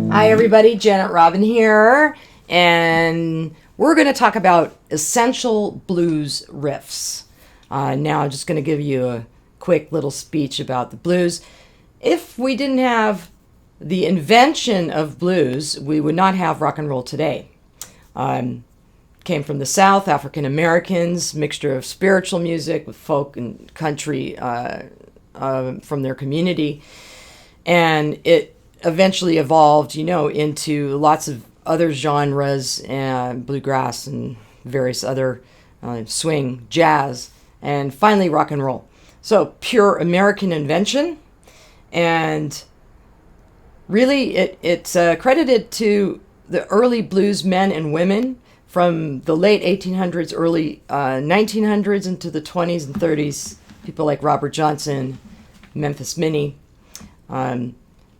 Hi everybody, Janet Robin here, and we're going to talk about essential blues riffs. Now I'm just going to give you a quick little speech about the blues. If we didn't have the invention of blues, we would not have rock and roll today. Came from the South, African Americans, mixture of spiritual music with folk and country from their community, and it eventually evolved, into lots of other genres, and bluegrass and various other swing, jazz, and finally rock and roll. So pure American invention, and really it's credited to the early blues men and women from the late 1800s, early 1900s into the 20s and 30s. People like Robert Johnson, Memphis Minnie,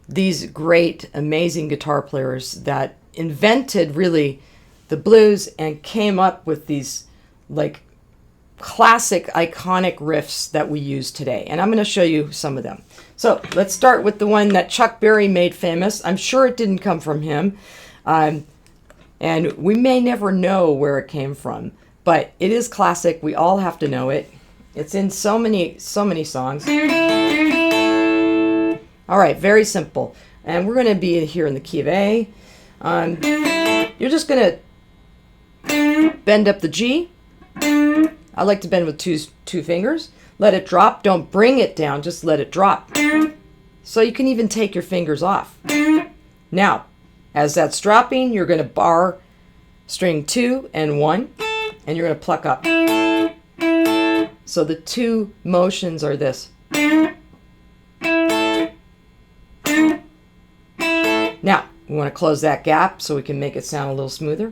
these great, amazing guitar players that invented really the blues and came up with these like classic, iconic riffs that we use today. And I'm going to show you some of them. So let's start with the one that Chuck Berry made famous. I'm sure it didn't come from him. And we may never know where it came from, but it is classic. We all have to know it. It's in so many songs. All right, very simple. And we're going to be here in the key of A. You're just going to bend up the G. I like to bend with two fingers. Let it drop. Don't bring it down. Just let it drop. So you can even take your fingers off. Now, as that's dropping, you're going to bar string 2 and 1, and you're going to pluck up. So the two motions are this. Now, we want to close that gap so we can make it sound a little smoother.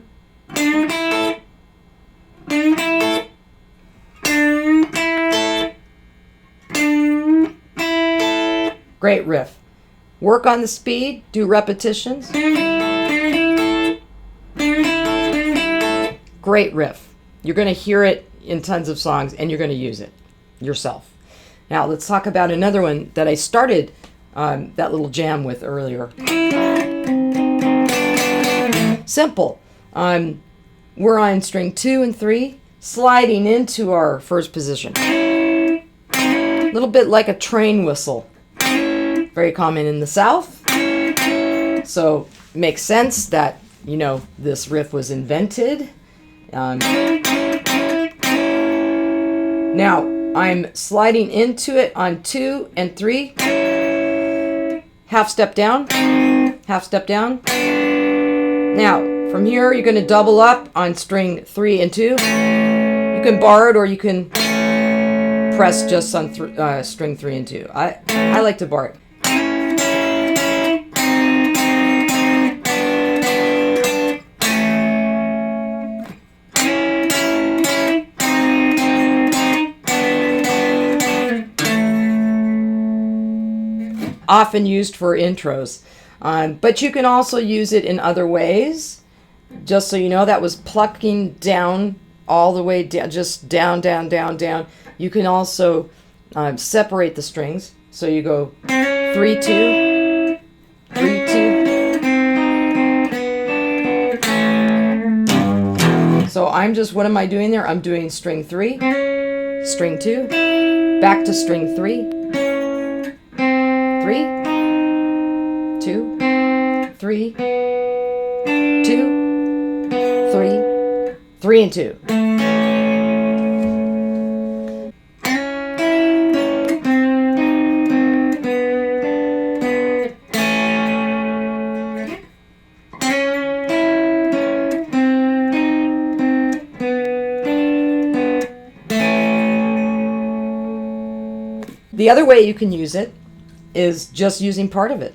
Great riff. Work on the speed, do repetitions. Great riff. You're going to hear it in tons of songs and you're going to use it yourself. Now, let's talk about another one that I started that little jam with earlier. Simple. We're on string 2 and 3, sliding into our first position. A little bit like a train whistle. Very common in the South. So makes sense that, this riff was invented. Now, I'm sliding into it on 2 and 3. Half step down, half step down. Now, from here, you're going to double up on string 3 and 2. You can bar it or you can press just on string 3 and 2. I like to bar it. Often used for intros, but you can also use it in other ways. Just so you know, that was plucking down all the way down, just down, down, down, down. You can also separate the strings. So you go 3, 2, 3, 2. So what am I doing there? I'm doing string 3, string 2, back to string 3. 3, 2, 3, 2, 3, 3 and 2. The other way you can use it is just using part of it.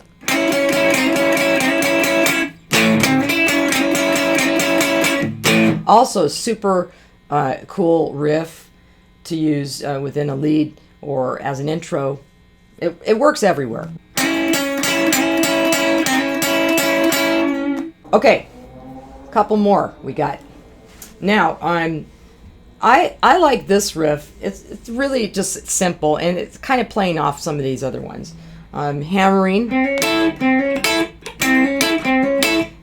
Also, super cool riff to use within a lead or as an intro. It works everywhere. Okay, a couple more we got. Now, I like this riff. It's really just simple, and it's kind of playing off some of these other ones. Hammering.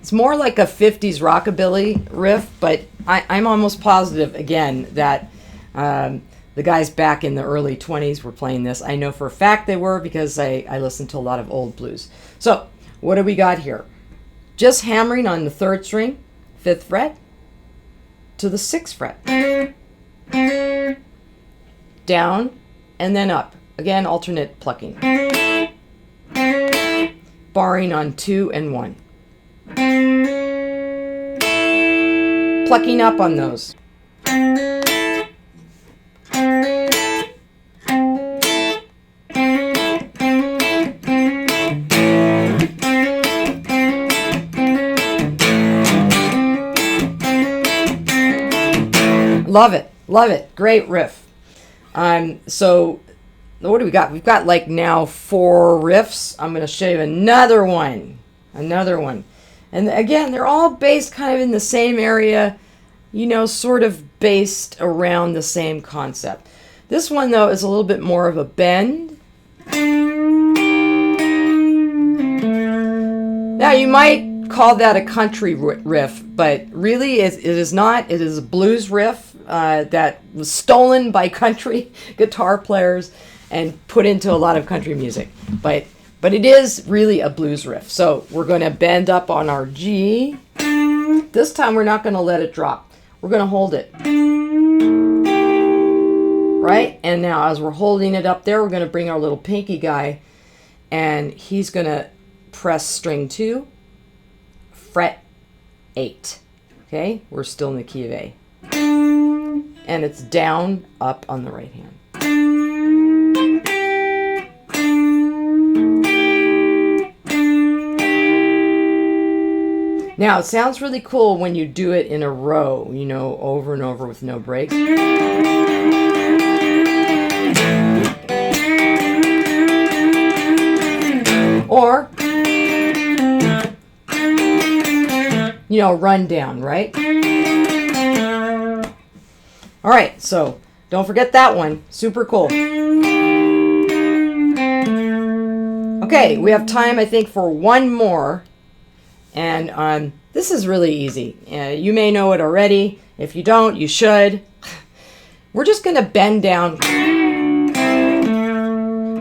It's more like a 50s rockabilly riff, but I'm almost positive, again, that the guys back in the early 20s were playing this. I know for a fact they were because I listened to a lot of old blues. So what do we got here? Just hammering on the 3rd string, 5th fret, to the 6th fret. Down and then up. Again, alternate plucking. Barring on 2 and 1. Plucking up on those. Love it. Love it. Great riff. So what do we got? We've got like now 4 riffs. I'm going to show you another one. And again, they're all based kind of in the same area, you know, sort of based around the same concept. This one, though, is a little bit more of a bend. Now, you might call that a country riff, but really it is not. It is a blues riff that was stolen by country guitar players and put into a lot of country music. But it is really a blues riff. So we're going to bend up on our G. This time we're not going to let it drop. We're going to hold it. Right? And now as we're holding it up there, we're going to bring our little pinky guy, and he's going to press string 2, fret 8. Okay? We're still in the key of A. And it's down, up on the right hand. Now, it sounds really cool when you do it in a row, you know, over and over with no breaks. Or, you know, run down, right? All right, so don't forget that one. Super cool. Okay, we have time, I think, for one more. And this is really easy. You may know it already. If you don't, you should. We're just going to bend down.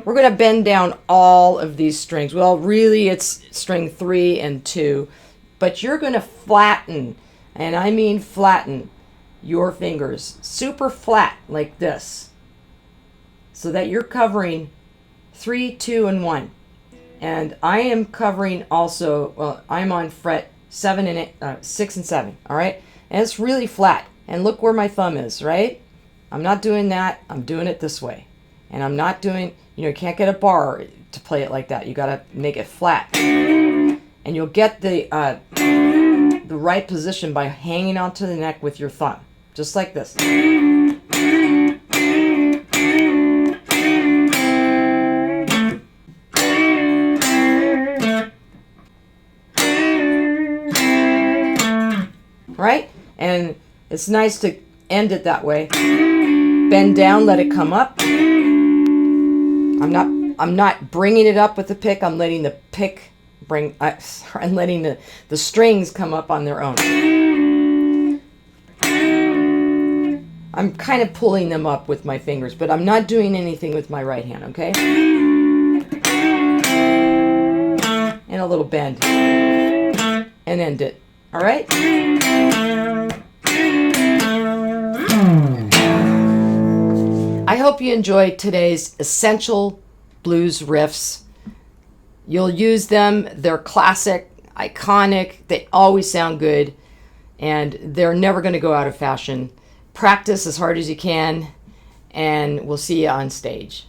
We're going to bend down all of these strings. Well, really, it's string 3 and 2. But you're going to flatten, and I mean flatten, your fingers. Super flat, like this. So that you're covering 3, 2, and 1. And I am covering also, well, I'm on fret 7 and 8, 6 and 7, all right? And it's really flat. And look where my thumb is, right? I'm not doing that. I'm doing it this way. And I'm not doing, you know, you can't get a bar to play it like that. You got to make it flat. And you'll get the right position by hanging onto the neck with your thumb, just like this. Right? And it's nice to end it that way. Bend down, let it come up. I'm not bringing it up with the pick. I'm letting the pick I'm letting the strings come up on their own. I'm kind of pulling them up with my fingers, but I'm not doing anything with my right hand, okay? And a little bend. And end it. All right? I hope you enjoyed today's essential blues riffs. You'll use them. They're classic, iconic. They always sound good, and they're never going to go out of fashion. Practice as hard as you can, and we'll see you on stage.